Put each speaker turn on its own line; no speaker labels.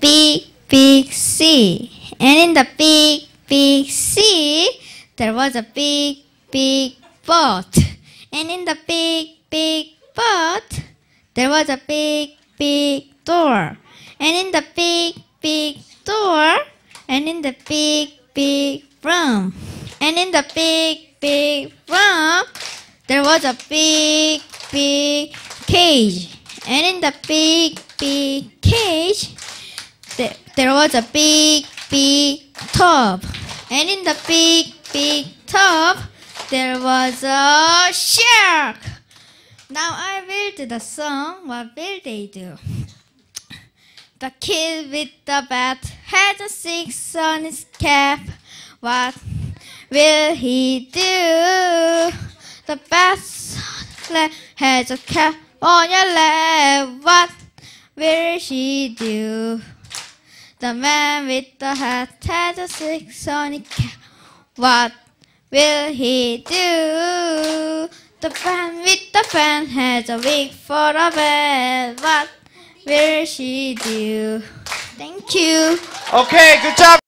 big, big sea. And in the big, big sea, there was a big, big boat. And in the big, big boat, there was a big, big door. And in the big, big door, and in the big, big room. And in the big, big room, there was a big, big cage. And in the big, big cage, there was a big, big tub. And in the big, big tub, there was a shark. Now I will do the song. What will they do? The kid with the bat has a 6 on his cap. What will he do? The bat has a cap on your lap. What will she do? The man with the hat has a 6 on his cap. What will he do? The man with the fan has a wig for a bed. What will she do? Thank you.
Okay, good job.